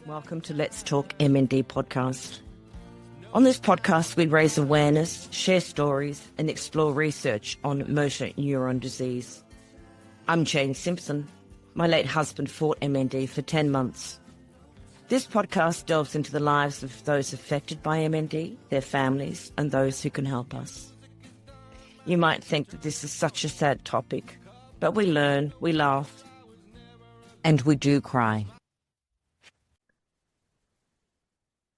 Welcome to Let's Talk MND podcast. On this podcast, we raise awareness, share stories, and explore research on motor neuron disease. I'm Jane Simpson. My late husband fought MND for 10 months. This podcast delves into the lives of those affected by MND, their families, and those who can help us. You might think that this is such a sad topic, but we learn, we laugh, and we do cry.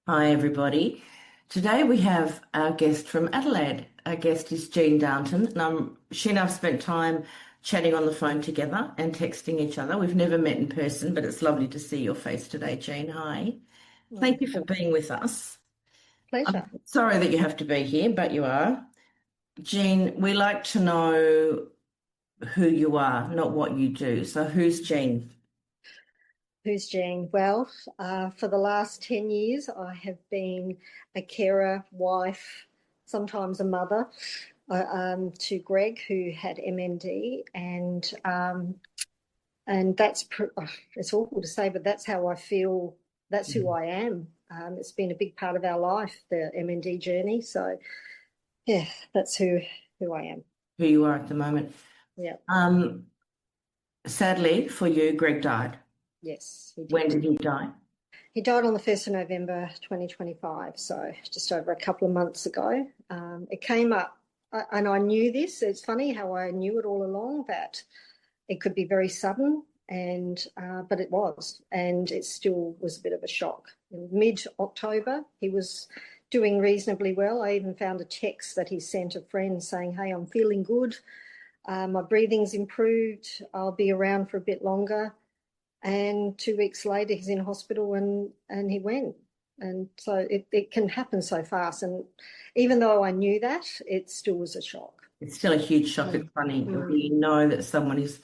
Hi, everybody. Today we have our guest from Adelaide. Our guest is Jean Downton, and she and I have spent time chatting on the phone together and texting each other. We've never met in person, but it's lovely to see your face today, Jean. Hi. Thank you for being with us. Pleasure. I'm sorry that you have to be here, but you are. Jean, we like to know who you are, not what you do. So who's Jean? Who's Jean? Well, for the last 10 years, I have been a carer, wife, sometimes a mother to Greg, who had MND, and that's it's awful to say, but that's how I feel. That's who I am. It's been a big part of our life, the MND journey. So, yeah, that's who I am. Who you are at the moment. Yeah. Sadly for you, Greg died. Yes. He did. When did he die? He died on the 1st of November 2025, so just over a couple of months ago. It came up, and I knew this. It's funny how I knew it all along, that it could be very sudden, but it was, and it still was a bit of a shock. In mid-October, he was doing reasonably well. I even found a text that he sent a friend saying, "Hey, I'm feeling good. My breathing's improved. I'll be around for a bit longer." And 2 weeks later, he's in hospital and he went. And so it can happen so fast. And even though I knew that, it still was a shock. It's still a huge shock. It's funny. We know that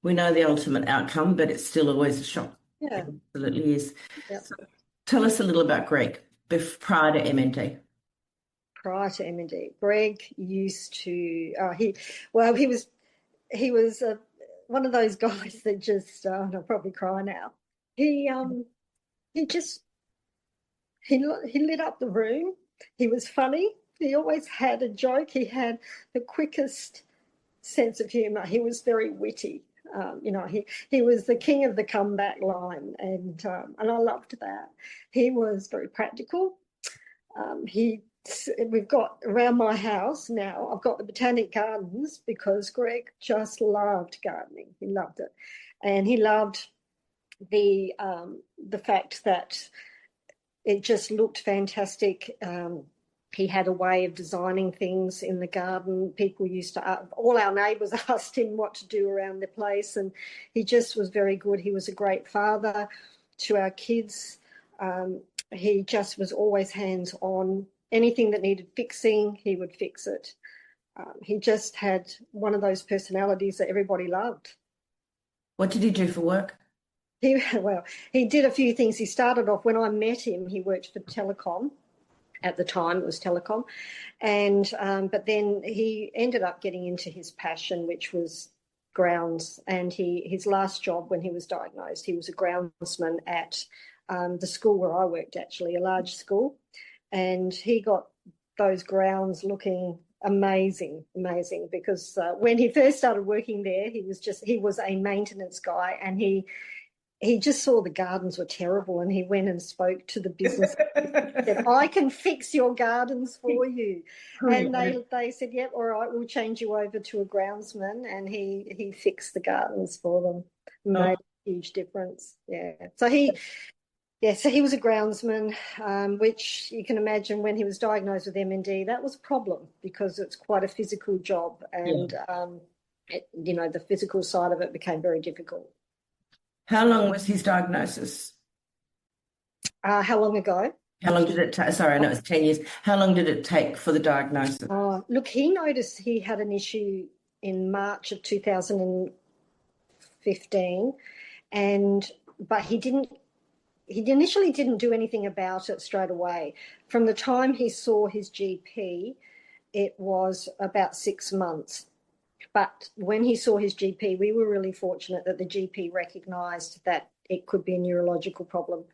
we know the ultimate outcome, but it's still always a shock. Yeah. It absolutely is. Yep. So tell us a little about Greg prior to MND. Prior to MND, Greg used to, he was one of those guys that just, I'll probably cry now. He lit up the room. He was funny. He always had a joke. He had the quickest sense of humour. He was very witty. He was the king of the comeback line, and I loved that. He was very practical. We've got around my house now, I've got the botanic gardens because Greg just loved gardening. He loved it. And he loved the fact that it just looked fantastic. He had a way of designing things in the garden. People used to, all our neighbours asked him what to do around the place, and he just was very good. He was a great father to our kids. He just was always hands-on. Anything that needed fixing, he would fix it. He just had one of those personalities that everybody loved. What did he do for work? He did a few things. He started off, when I met him, he worked for Telecom. At the time, it was Telecom. And but then he ended up getting into his passion, which was grounds. And his last job when he was diagnosed, he was a groundsman at the school where I worked, actually, a large school. And he got those grounds looking amazing, because when he first started working there, he was a maintenance guy, and he just saw the gardens were terrible, and he went and spoke to the business and said, "I can fix your gardens for you." And they said, "Yep, all right, we'll change you over to a groundsman," and he fixed the gardens for them. Made a huge difference. Yeah. So he was a groundsman, which you can imagine when he was diagnosed with MND, that was a problem because it's quite a physical job, and the physical side of it became very difficult. How long was his diagnosis? How long ago? How long did it take? Sorry, I know it was 10 years. How long did it take for the diagnosis? Look, he noticed he had an issue in March of 2015, but he initially didn't do anything about it straight away. From the time he saw his GP, it was about 6 months. But when he saw his GP, we were really fortunate that the GP recognised that it could be a neurological problem.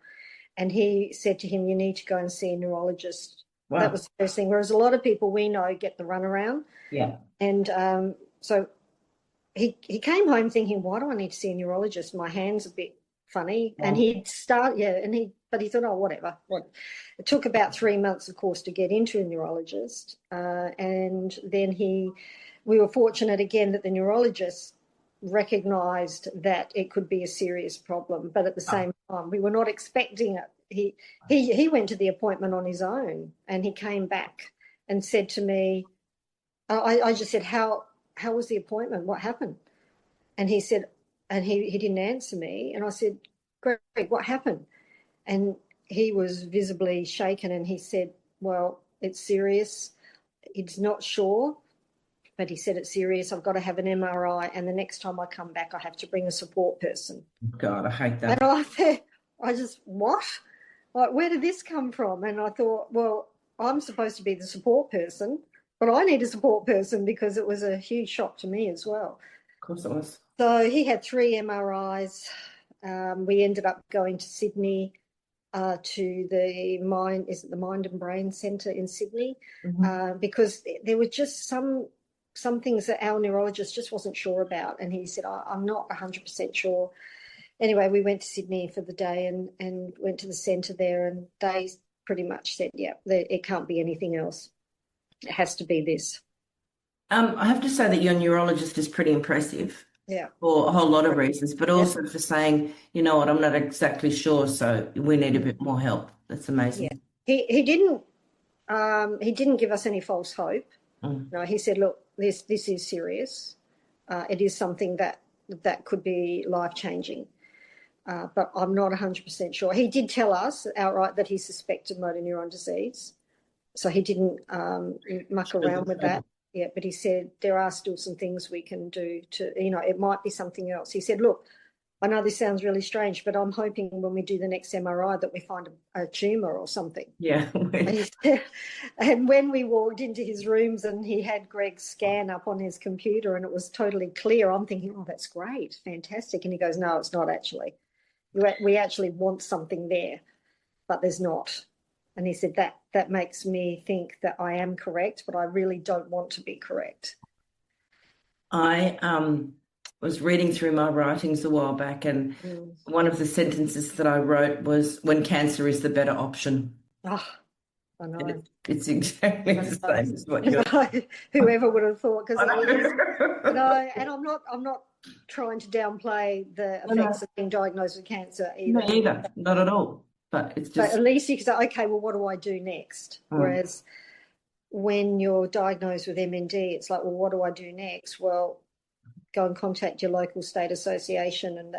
and he said to him, you need to go and see a neurologist. Wow. That was the first thing, whereas a lot of people we know get the runaround. Yeah. And so he came home thinking, why do I need to see a neurologist? My hand's a bit funny. Wow. And but he thought, oh, whatever. It took about 3 months, of course, to get into a neurologist. And then we were fortunate again that the neurologist recognised that it could be a serious problem, but at the same time, we were not expecting it. He went to the appointment on his own, and he came back and said to me, I just said, how was the appointment? What happened? And he said, and he didn't answer me. And I said, Greg, what happened? And he was visibly shaken, and he said, well, it's serious. He's not sure, but he said it's serious. I've got to have an MRI, and the next time I come back, I have to bring a support person. God, I hate that. And I just, what? Like, where did this come from? And I thought, well, I'm supposed to be the support person, but I need a support person because it was a huge shock to me as well. Of course it was. So he had 3 MRIs. We ended up going to Sydney to the Mind and Brain Centre in Sydney, because there were just some things that our neurologist just wasn't sure about. And he said, I'm not 100% sure. Anyway, we went to Sydney for the day and went to the centre there, and they pretty much said, yeah, it can't be anything else. It has to be this. I have to say that your neurologist is pretty impressive. Yeah. For a whole lot of reasons, but also for saying, you know what, I'm not exactly sure, so we need a bit more help. That's amazing. Yeah. He didn't give us any false hope. No, he said, look, this is serious. It is something that could be life-changing, but I'm not 100% sure. He did tell us outright that he suspected motor neuron disease, so he didn't muck around with that. Yeah, but he said there are still some things we can do to, it might be something else. He said, look, I know this sounds really strange, but I'm hoping when we do the next MRI that we find a tumour or something. Yeah. And when we walked into his rooms and he had Greg's scan up on his computer and it was totally clear, I'm thinking, oh, that's great, fantastic. And he goes, no, it's not actually. We actually want something there, but there's not. And he said that makes me think that I am correct, but I really don't want to be correct. I was reading through my writings a while back, and one of the sentences that I wrote was, when cancer is the better option. Oh, I know. It's exactly the same as what you're... Whoever would have thought, because it is, and I'm not trying to downplay the effects of being diagnosed with cancer either. Me either, not at all. But it's just... But at least you can say, okay, well, what do I do next? Whereas when you're diagnosed with MND, it's like, well, what do I do next? Well, go and contact your local state association, and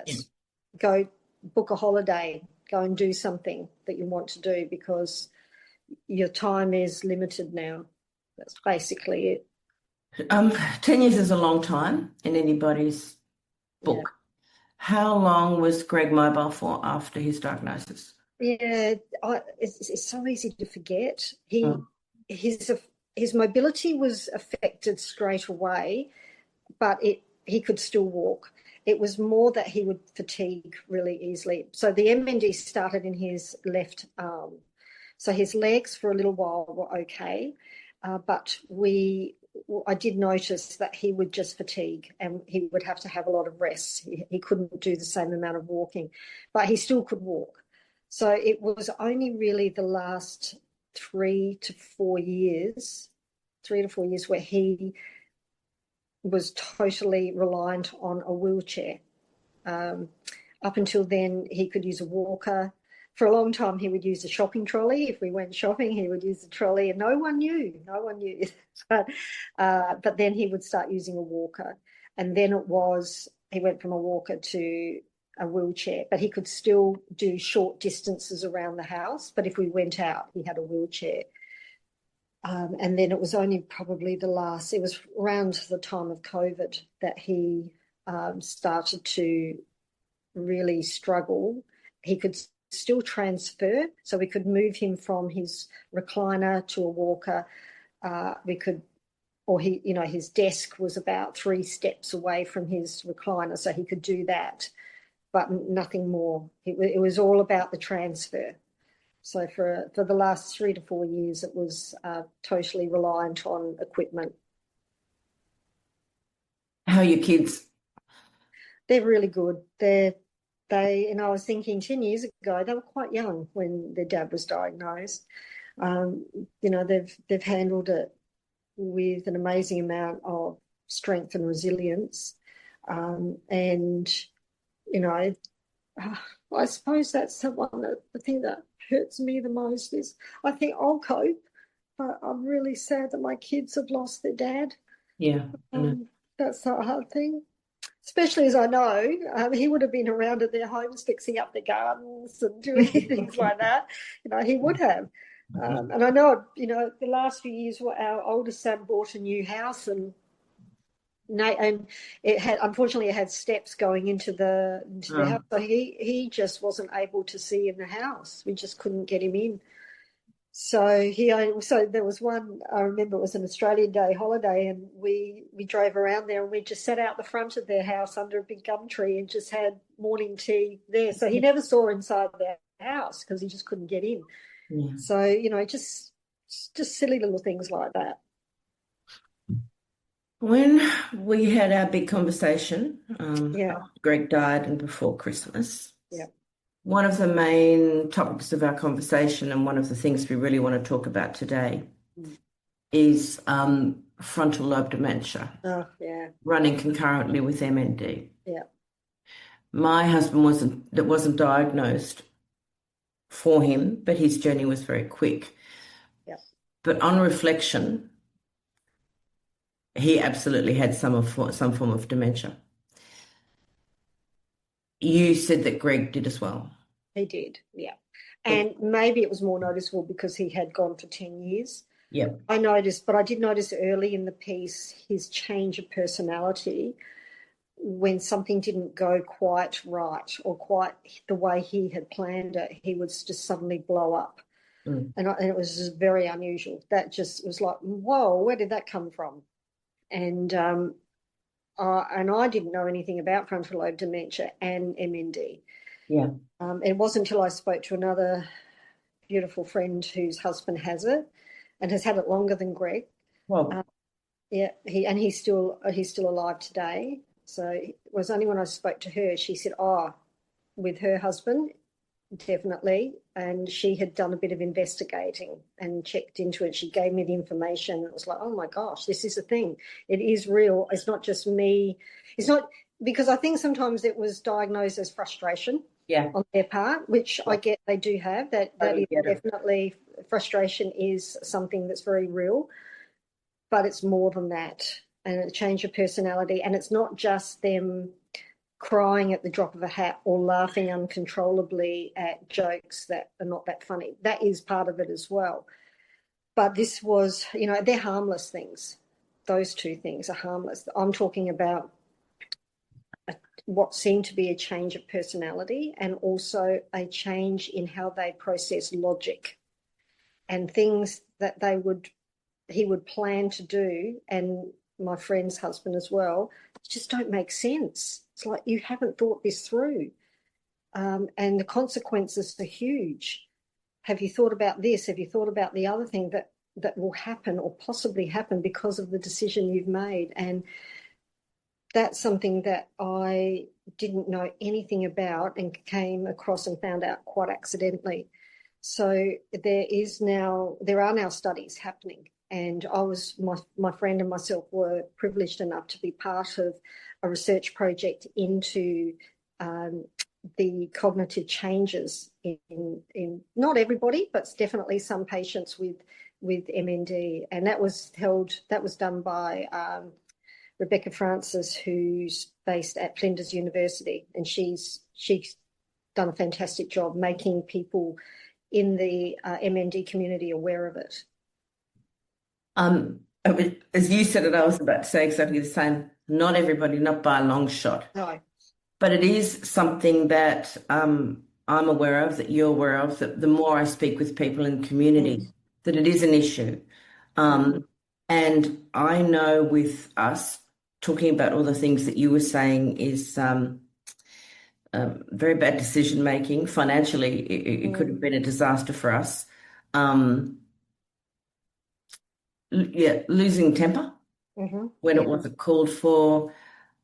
go book a holiday, go and do something that you want to do, because your time is limited now. That's basically it. 10 years is a long time in anybody's book. Yeah. How long was Greg mobile for after his diagnosis? Yeah, it's so easy to forget. His mobility was affected straight away, but he could still walk. It was more that he would fatigue really easily. So the MND started in his left arm. So his legs for a little while were okay, but I did notice that he would just fatigue and he would have to have a lot of rest. He couldn't do the same amount of walking, but he still could walk. So it was only really the last 3 to 4 years where he was totally reliant on a wheelchair. Up until then, he could use a walker. For a long time, he would use a shopping trolley. If we went shopping, he would use the trolley, and no one knew. But then he would start using a walker. And then he went from a walker to a wheelchair, but he could still do short distances around the house. But if we went out, he had a wheelchair. And then it was only probably it was around the time of COVID that he started to really struggle. He could still transfer, so we could move him from his recliner to a walker. His desk was about 3 steps away from his recliner, so he could do that, but nothing more. It was all about the transfer. So for the last 3 to 4 years, it was totally reliant on equipment. How are your kids? They're really good. And I was thinking 10 years ago, they were quite young when their dad was diagnosed. They've handled it with an amazing amount of strength and resilience. And, you know, I suppose that's the thing that hurts me the most is I think I'll cope, but I'm really sad that my kids have lost their dad. Yeah. That's a hard thing, especially as I know he would have been around at their homes fixing up their gardens and doing things like that. He would have. And I know, the last few years, our oldest son bought a new house, and it had steps going into the house. So he just wasn't able to see in the house. We just couldn't get him in. So there was one, I remember it was an Australian Day holiday, and we drove around there, and we just sat out the front of their house under a big gum tree and just had morning tea there. So he never saw inside their house because he just couldn't get in. Yeah. So, just silly little things like that. When we had our big conversation, after Greg died and before Christmas, one of the main topics of our conversation, and one of the things we really want to talk about today, is frontal lobe dementia. Running concurrently with MND. Yeah. My husband wasn't diagnosed for him, but his journey was very quick. Yeah. But on reflection, he absolutely had some form of dementia. You said that Greg did as well. He did, yeah. And maybe it was more noticeable because he had gone for 10 years. Yeah. I did notice early in the piece his change of personality when something didn't go quite right or quite the way he had planned it. He would just suddenly blow up. And it was just very unusual. That just was like, whoa, where did that come from? And I didn't know anything about frontal lobe dementia and MND. Yeah. It wasn't until I spoke to another beautiful friend whose husband has it and has had it longer than Greg. Well, he's still alive today. So it was only when I spoke to her, she said, with her husband, definitely. And she had done a bit of investigating and checked into it. She gave me the information. It was like, oh my gosh, this is a thing. It is real. It's not just me. It's not, because I think sometimes it was diagnosed as frustration on their part, which I get they do have. That is definitely, frustration is something that's very real, but it's more than that. And a change of personality. And it's not just them crying at the drop of a hat or laughing uncontrollably at jokes that are not that funny. That is part of it as well. But this was, they're harmless things. Those two things are harmless. I'm talking about what seemed to be a change of personality and also a change in how they process logic and things that he would plan to do, and my friend's husband as well, just don't make sense. It's like you haven't thought this through, and the consequences are huge. Have you thought about this? Have you thought about the other thing that will happen or possibly happen because of the decision you've made? And that's something that I didn't know anything about and came across and found out quite accidentally. So there are now studies happening. And my friend and myself were privileged enough to be part of a research project into the cognitive changes in not everybody, but definitely some patients with MND. And that was done by Rebecca Francis, who's based at Flinders University, and she's done a fantastic job making people in the MND community aware of it. As you said it, I was about to say exactly the same. Not everybody, not by a long shot. No. But it is something that I'm aware of, that you're aware of, that the more I speak with people in the community, that it is an issue. And I know with us, talking about all the things that you were saying is very bad decision making. Financially, it could have been a disaster for us. Um, losing temper when it wasn't called for.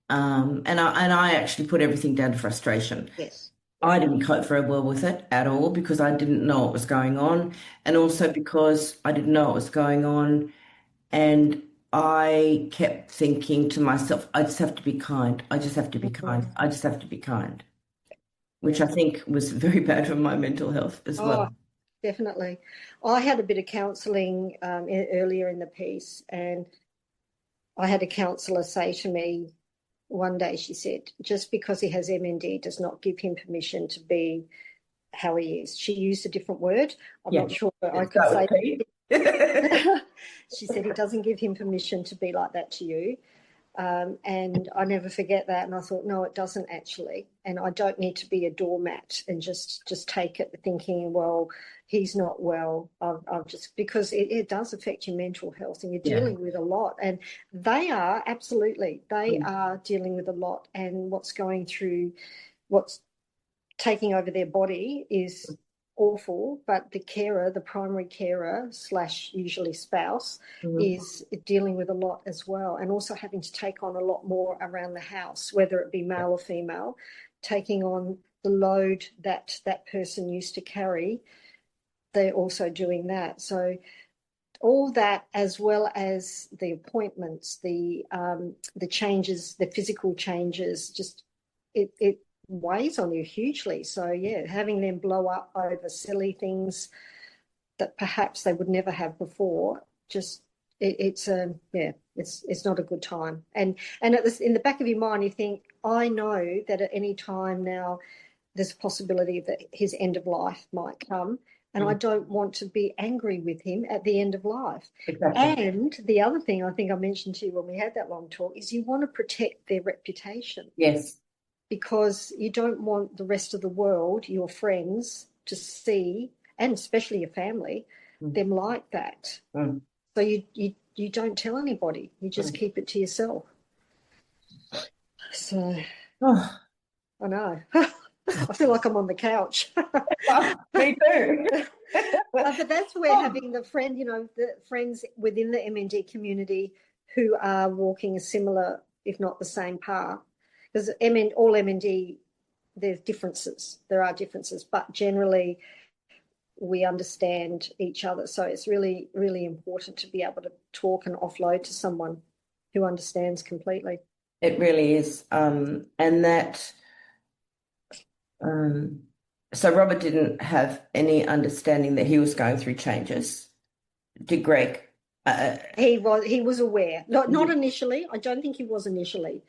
And I actually put everything down to frustration. Yes. I didn't cope very well with it at all because I didn't know what was going on, and also because I didn't know what was going on, and I kept thinking to myself, I just have to be kind. I just have to be kind. I just have to be kind, which I think was very bad for my mental health as Oh, well. definitely. I had a bit of counselling earlier in the piece, and I had a counsellor say to me one day, she said, just because he has MND does not give him permission to be how he is. She used a different word. I'm Yeah. not sure I Let's could start say. with Pete. She said, it doesn't give him permission to be like that to you. And I never forget that. And I thought, no, it doesn't actually. And I don't need to be a doormat and just take it thinking, well, he's not well. I've just, because it does affect your mental health, and you're Yeah. dealing with a lot. And they are, absolutely, they Mm. are dealing with a lot. And what's taking over their body is awful, but the carer, the primary carer slash usually spouse, is dealing with a lot as well, and also having to take on a lot more around the house, whether it be male or female, taking on the load that that person used to carry. They're also doing that. So all that, as well as the appointments, the changes, the physical changes, just it weighs on you hugely. So yeah, having them blow up over silly things that perhaps they would never have before, just it's not a good time. And at this, in the back of your mind, you think, I know that at any time now there's a possibility that his end of life might come. And I don't want to be angry with him at the end of life. Exactly. And the other thing I think I mentioned to you when we had that long talk is you want to protect their reputation, Yes. because you don't want the rest of the world, your friends, to see, and especially your family, them like that. Mm. So you don't tell anybody. You just keep it to yourself. So Oh, I know. I feel like I'm on the couch. me too. But that's where having the friend, the friends within the MND community who are walking a similar, if not the same path, because all MND, there's differences. There are differences, but generally we understand each other. So it's really, really important to be able to talk and offload to someone who understands completely. It really is. And that, so Robert didn't have any understanding that he was going through changes. Did Greg? He was aware. Not initially. I don't think he was initially.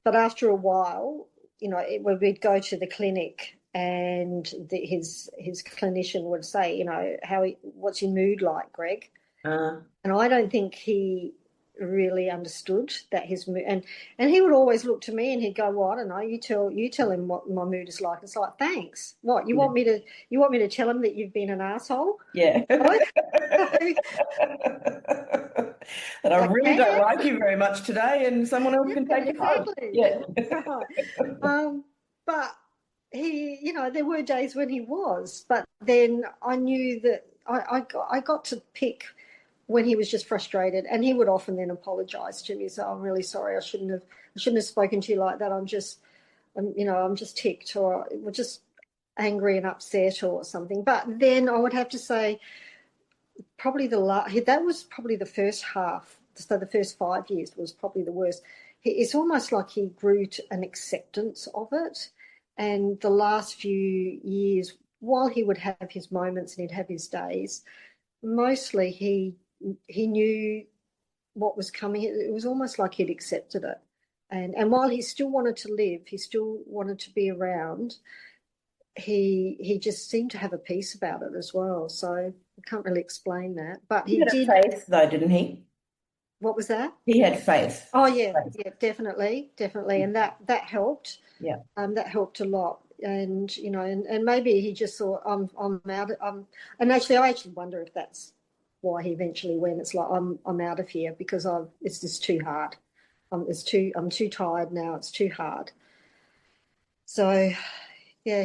But after a while, when we'd go to the clinic and his clinician would say, what's your mood like, Greg? And I don't think he really understood that his mood, and he would always look to me and he'd go, well, I don't know, you tell him what my mood is like. It's like, thanks. What, you want me to tell him that you've been an asshole? Yeah. That I really don't like you very much today, and someone else can take it home. Yeah. But he, there were days when he was, but then I knew that I got to pick when he was just frustrated, and he would often then apologise to me. So I'm really sorry. I shouldn't have spoken to you like that. I'm just ticked, or just angry and upset or something. But then I would have to say, probably that was probably the first half. So the first 5 years was probably the worst. It's almost like he grew to an acceptance of it. And the last few years, while he would have his moments and he'd have his days, mostly he knew what was coming. It was almost like he'd accepted it. And while he still wanted to live, he still wanted to be around, he just seemed to have a peace about it as well. So I can't really explain that. But He had did. faith, though, didn't he? What was that? He had faith. Oh yeah, yeah, definitely, and that helped. Yeah. That helped a lot. And and maybe he just thought, I'm out. And actually, I wonder if that's why he eventually went. It's like, I'm out of here because it's just too hard. I'm too tired now. It's too hard. So, yeah,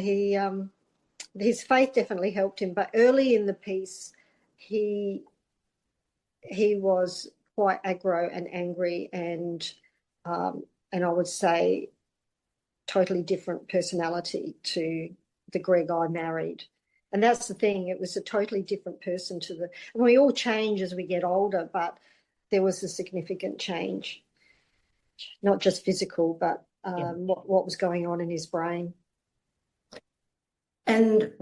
his faith definitely helped him. But early in the piece, he was quite aggro and angry, and I would say totally different personality to the Greg I married. And that's the thing, it was a totally different person and we all change as we get older, but there was a significant change, not just physical, but what was going on in his brain. And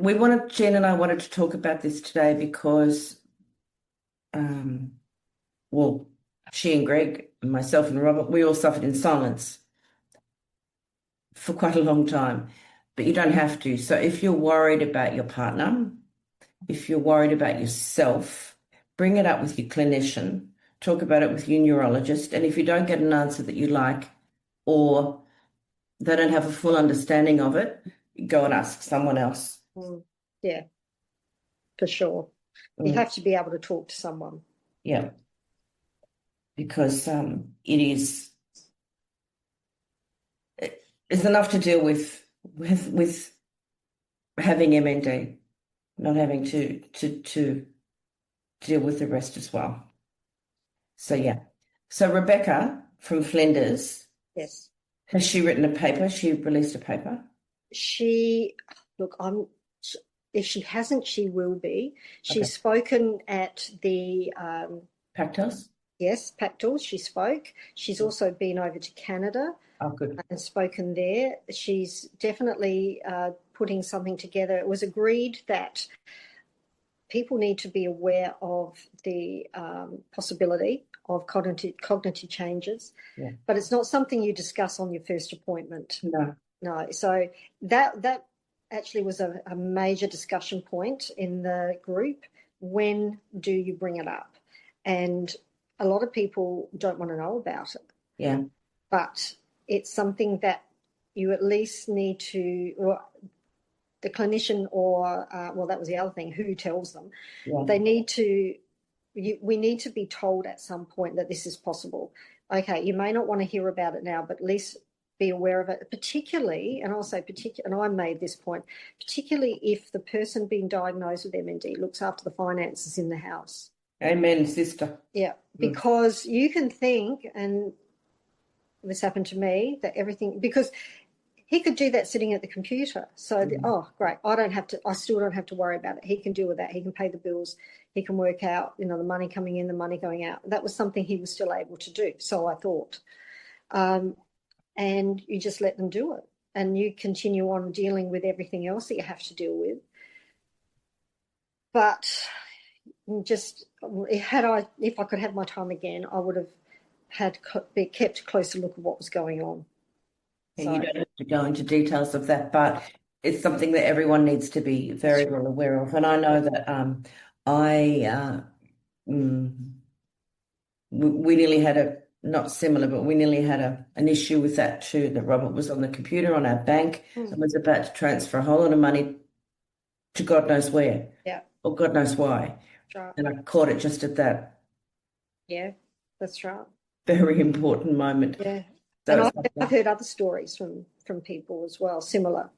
Jen and I wanted to talk about this today because, well, she and Greg, myself and Robert, we all suffered in silence for quite a long time, but you don't have to. So if you're worried about your partner, if you're worried about yourself, bring it up with your clinician, talk about it with your neurologist, and if you don't get an answer that you like or they don't have a full understanding of it, go and ask someone else. Yeah, for sure. You have to be able to talk to someone. Yeah, because it's enough to deal with having MND, not having to deal with the rest as well. So yeah. So Rebecca from Flinders, Yes. has she written a paper? She released a paper? If she hasn't, she will be. She's Okay. spoken at the Pactos? Yes, Pactos. She spoke. She's also been over to Canada. Oh, good. And spoken there. She's definitely putting something together. It was agreed that people need to be aware of the possibility of cognitive changes, but it's not something you discuss on your first appointment. No. So that actually was a major discussion point in the group. When do you bring it up? And a lot of people don't want to know about it. Yeah. But it's something that you at least need to, or the clinician, or that was the other thing, who tells them. They need to. We need to be told at some point that this is possible. Okay, you may not want to hear about it now, but at least be aware of it. Particularly, and I'll say and I made this point, particularly if the person being diagnosed with MND looks after the finances in the house. Amen, sister. Yeah, because you can think, and this happened to me, that everything, because he could do that sitting at the computer. So, great, I still don't have to worry about it. He can deal with that. He can pay the bills. He can work out, the money coming in, the money going out. That was something he was still able to do. So I thought, and you just let them do it. And you continue on dealing with everything else that you have to deal with. But just, if I could have my time again, I would have kept a closer look at what was going on. You don't have to go into details of that, but it's something that everyone needs to be very well aware of. And I know that we nearly had not similar, but we nearly had an issue with that too, that Robert was on the computer on our bank and was about to transfer a whole lot of money to God knows where. Yeah. Or God knows why. Right. And I caught it just at that. Yeah, that's right. Very important moment. Yeah. So and I've heard other stories from people as well, similar.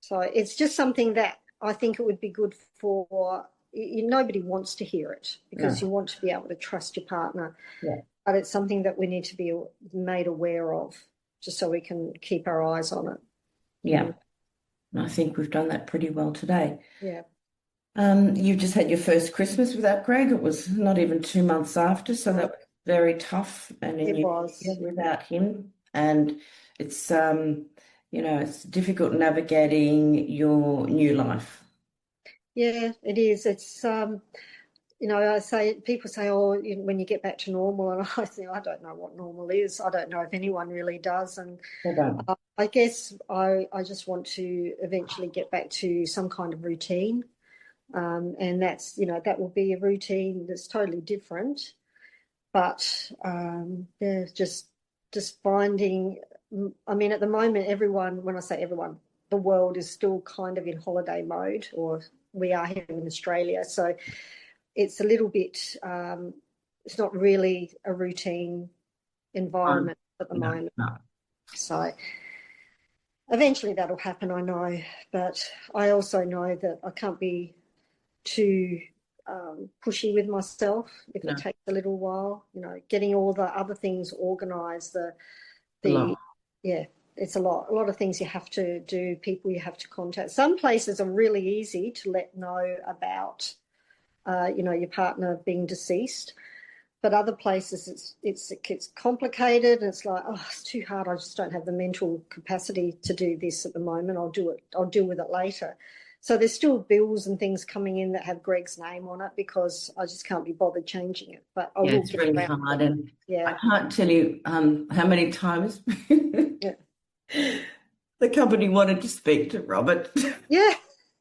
So it's just something that I think it would be good for. Nobody wants to hear it because you want to be able to trust your partner. Yeah. But it's something that we need to be made aware of just so we can keep our eyes on it. Yeah. And I think we've done that pretty well today. Yeah. You've just had your first Christmas without Greg. It was not even 2 months after, so that was very tough. And it was without him, and it's it's difficult navigating your new life. Yeah, it is. It's people say, when you get back to normal, and I think I don't know what normal is. I don't know if anyone really does, and I guess I just want to eventually get back to some kind of routine. And that's, that will be a routine that's totally different. But just finding, at the moment, everyone, when I say everyone, the world is still kind of in holiday mode, or we are here in Australia. So it's a little bit, it's not really a routine environment at the moment. No. So eventually that'll happen, I know, but I also know that I can't be too pushy with myself if No, it takes a little while. Getting all the other things organised, a lot. yeah, it's a lot of things you have to do, people you have to contact. Some places are really easy to let know about, your partner being deceased. But other places, it's complicated, and it's like, oh, it's too hard. I just don't have the mental capacity to do this at the moment. I'll deal with it later. So there's still bills and things coming in that have Greg's name on it because I just can't be bothered changing it. But I will It's get really around hard, to it. and I Yeah, can't tell you how many times yeah, the company wanted to speak to Robert. yeah.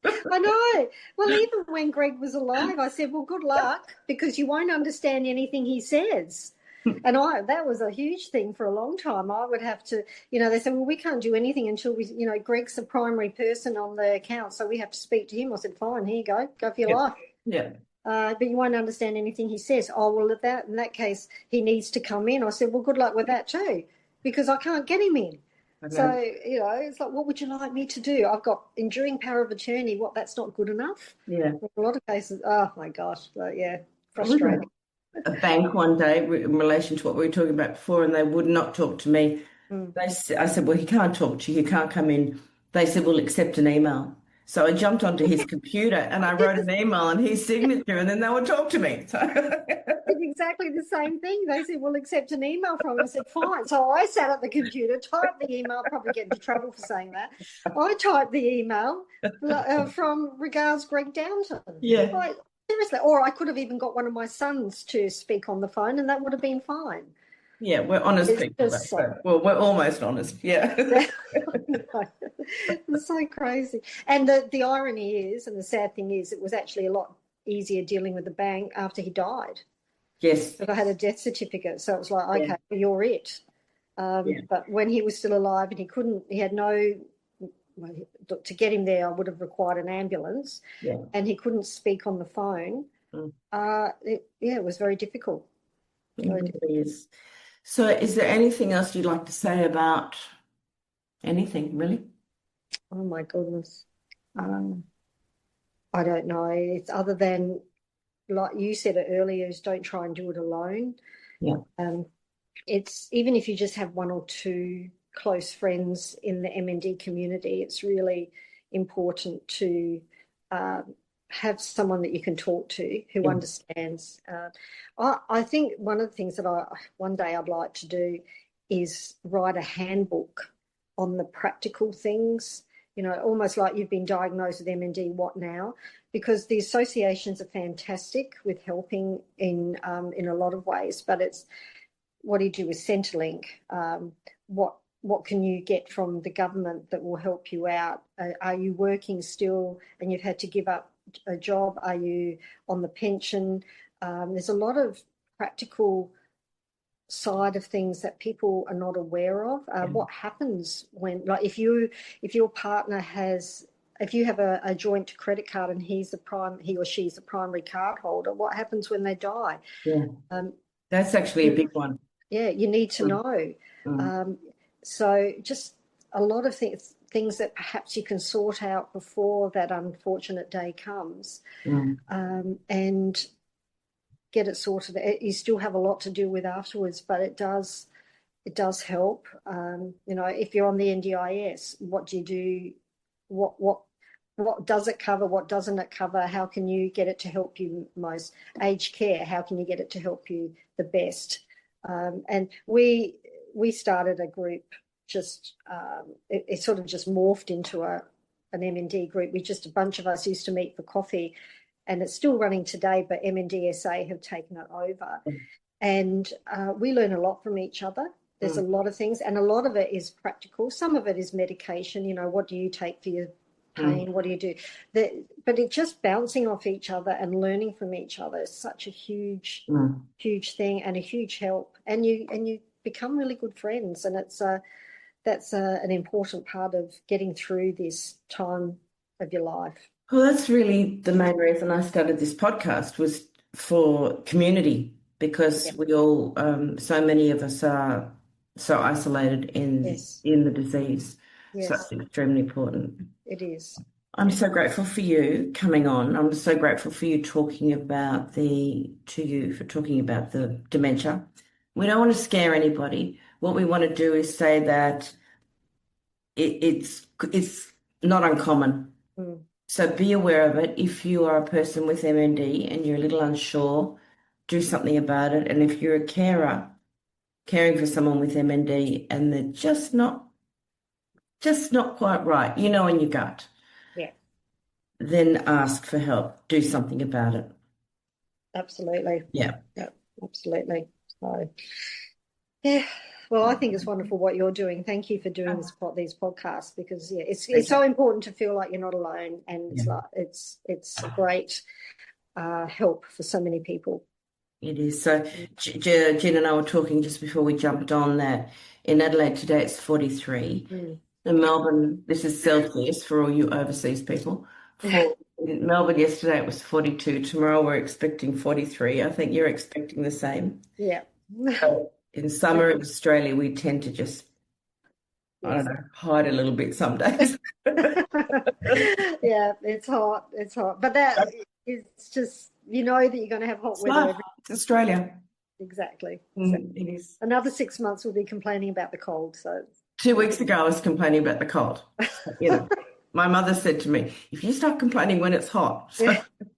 I know. Well, even when Greg was alive, I said, well, good luck because you won't understand anything he says. And that was a huge thing for a long time. I would have to, they said, well, we can't do anything until Greg's the primary person on the account, so we have to speak to him. I said, fine, here you go for your Yeah. life. Yeah. But you won't understand anything he says. Oh, well, in that case, he needs to come in. I said, well, good luck with that too, because I can't get him in. So, it's like, what would you like me to do? I've got enduring power of attorney. What, that's not good enough? Yeah. In a lot of cases, oh my gosh, yeah, I was frustrating. at a bank one day in relation to what we were talking about before, and they would not talk to me. Mm. I said, well, he can't talk to you. He can't come in. They said, we'll accept an email. So I jumped onto his computer and I wrote an email and his signature, and then they would talk to me. So It's exactly the same thing. They said, we'll accept an email from him. I said, fine. So I sat at the computer, typed the email, probably get into trouble for saying that. I typed the email from regards Greg Downton. yeah. Like, seriously. Or I could have even got one of my sons to speak on the phone and that would have been fine. Yeah, we're honest It's people. just Well, we're almost honest. Yeah. It's so crazy. And the irony is, and the sad thing is, it was actually a lot easier dealing with the bank after he died. Yes. But I had a death certificate, so it was like, Yeah. okay, well, you're it. Yeah. But when he was still alive and he had no, well, to get him there, I would have required an ambulance, Yeah. and he couldn't speak on the phone. Mm. It was very difficult. It really is. So is there anything else you'd like to say about anything, really? Oh my goodness. I don't know. It's other than, like you said it earlier, is don't try and do it alone. Yeah. It's even if you just have one or two close friends in the MND community, it's really important to have someone that you can talk to who understands. I think one of the things that one day I'd like to do is write a handbook on the practical things, almost like you've been diagnosed with MND, what now? Because the associations are fantastic with helping in a lot of ways, but it's what do you do with Centrelink? What can you get from the government that will help you out? Are you working still and you've had to give up a job? Are you on the pension? There's a lot of practical side of things that people are not aware of. What happens when, like, if your partner has, if you have a joint credit card and he or she's the primary card holder, what happens when they die? Yeah. That's actually a big one. Yeah, you need to know. So just a lot of things that perhaps you can sort out before that unfortunate day comes, and get it sorted. You still have a lot to deal with afterwards, but it does help. If you're on the NDIS, what do you do? What does it cover? What doesn't it cover? How can you get it to help you most? Aged care, how can you get it to help you the best? And we started a group. It sort of just morphed into an MND group. We just a bunch of us used to meet for coffee, and it's still running today. But MNDSA have taken it over, and we learn a lot from each other. There's a lot of things, and a lot of it is practical. Some of it is medication. What do you take for your pain? What do you do? But it's just bouncing off each other and learning from each other is such a huge thing and a huge help. And you become really good friends, and that's an important part of getting through this time of your life. Well, that's really the main reason I started this podcast, was for community, because we all, so many of us are so isolated in the disease. So Yes, it's extremely important. it is. I'm so grateful for you coming on. I'm so grateful for you talking about for talking about the dementia. We don't want to scare anybody. What we want to do is say that it's not uncommon. Mm. So be aware of it. If you are a person with MND and you're a little unsure, do something about it. And if you're a carer, caring for someone with MND and they're just not quite right, you know, in your gut, Yeah, then ask for help. Do something about it. absolutely. Yeah. Yeah, absolutely. So, yeah. Well, I think it's wonderful what you're doing. Thank you for doing these podcasts, because it's so important to feel like you're not alone, and Yeah. it's a great help for so many people. It is. So Jen and I were talking just before we jumped on that in Adelaide today it's 43. Mm. In Melbourne, this is Celsius for all you overseas people. In Melbourne yesterday it was 42. Tomorrow we're expecting 43. I think you're expecting the same. Yeah. So in summer in Australia, we tend to just, I don't know, hide a little bit some days. Yeah, it's hot. It's hot. But that is just, you know that you're going to have hot weather. It's Australia. Exactly. It is. Another 6 months we'll be complaining about the cold. So 2 weeks ago, I was complaining about the cold. You know, my mother said to me, if you start complaining when it's hot. So.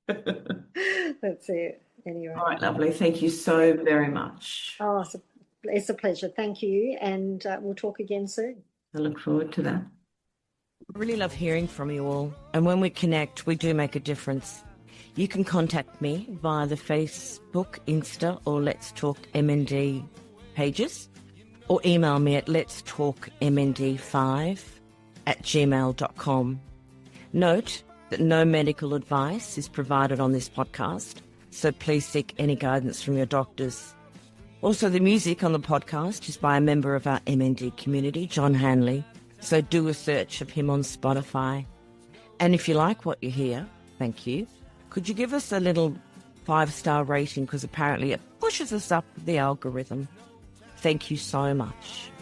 That's it. Anyway. All right, lovely. Thank you so very much. Oh, it's a pleasure. Thank you. And we'll talk again soon. I look forward to that. I really love hearing from you all. And when we connect, we do make a difference. You can contact me via the Facebook, Insta, or Let's Talk MND pages, or email me at letstalkmnd5@gmail.com. Note that no medical advice is provided on this podcast, so please seek any guidance from your doctors. Also, the music on the podcast is by a member of our MND community, John Hanley, so do a search of him on Spotify. And if you like what you hear, thank you. Could you give us a little 5-star rating, because apparently it pushes us up the algorithm. Thank you so much.